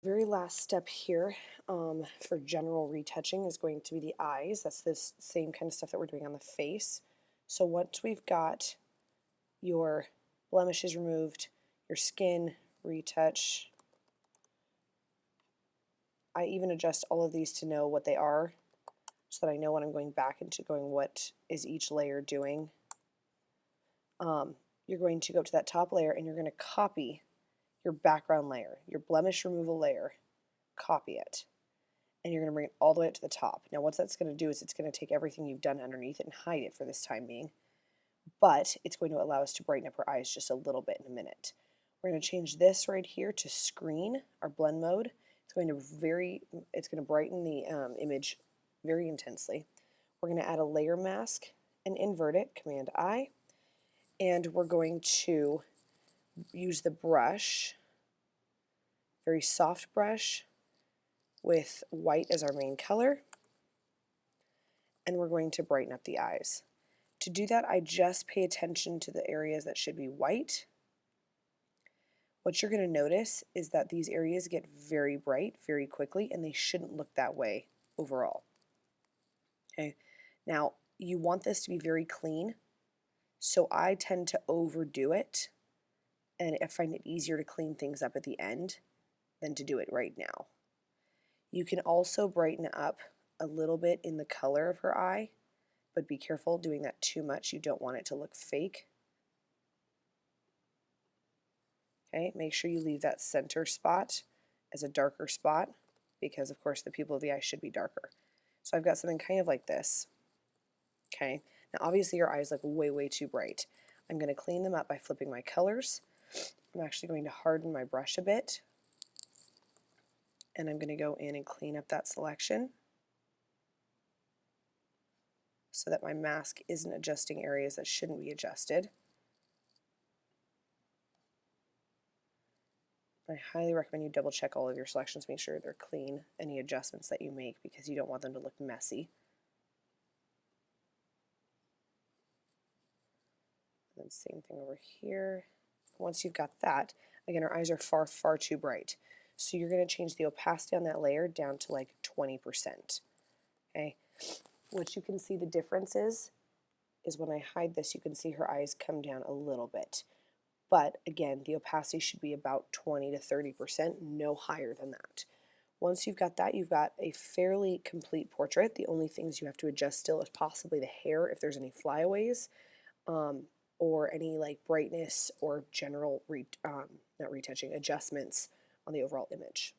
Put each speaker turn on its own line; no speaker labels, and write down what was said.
very last step here for general retouching is going to be the eyes. That's this same kind of stuff that we're doing on the face. So once we've got your blemishes removed, your skin retouch, I even adjust all of these to know what they are so that I know when I'm going back into going what is each layer doing. You're going to go to that top layer and you're going to copy your background layer, your blemish removal layer, copy it. And you're going to bring it all the way up to the top. Now what that's going to do is it's going to take everything you've done underneath it and hide it for this time being. But it's going to allow us to brighten up our eyes just a little bit in a minute. We're going to change this right here to screen, our blend mode. It's going to brighten the image very intensely. We're going to add a layer mask and invert it, Command I, and we're going to use the brush, very soft brush with white as our main color, and we're going to brighten up the eyes. To do that, I just pay attention to the areas that should be white. What you're going to notice is that these areas get very bright very quickly, and they shouldn't look that way overall. Okay, now you want this to be very clean, so I tend to overdo it, and I find it easier to clean things up at the end than to do it right now. You can also brighten up a little bit in the color of her eye, but be careful doing that too much. You don't want it to look fake. Okay, make sure you leave that center spot as a darker spot because, of course, the pupil of the eye should be darker. So I've got something kind of like this. Okay, now obviously your eyes look way, way too bright. I'm going to clean them up by flipping my colors. I'm actually going to harden my brush a bit, and I'm going to go in and clean up that selection so that my mask isn't adjusting areas that shouldn't be adjusted. I highly recommend you double check all of your selections, make sure they're clean, any adjustments that you make, because you don't want them to look messy. And then same thing over here. Once you've got that, again, our eyes are far, far too bright. So you're going to change the opacity on that layer down to like 20%. Okay, what you can see the difference is when I hide this, you can see her eyes come down a little bit. But again, the opacity should be about 20 to 30%, no higher than that. Once you've got that, you've got a fairly complete portrait. The only things you have to adjust still is possibly the hair, if there's any flyaways, or any like brightness or general, not retouching, adjustments on the overall image.